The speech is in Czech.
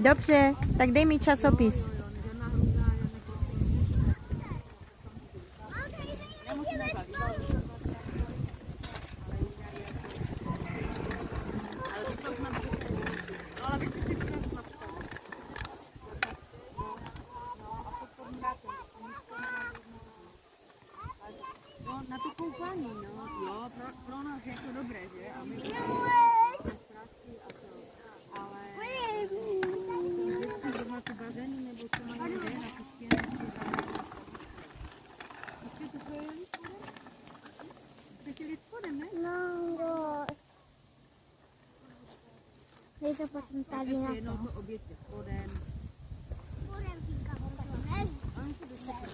Dobře, tak dej mi časopis. Na to koupání, no. Jo, pro nás je to dobré, že? A my ale vždycky zrovna ty bazény, nebo co mají lidé na puštění. Počkej, to je lid spodem, ne? No, dej to potom tady Ještě na jednou to. to objeďte spodem. Spodem, říkám, Oni se dostali.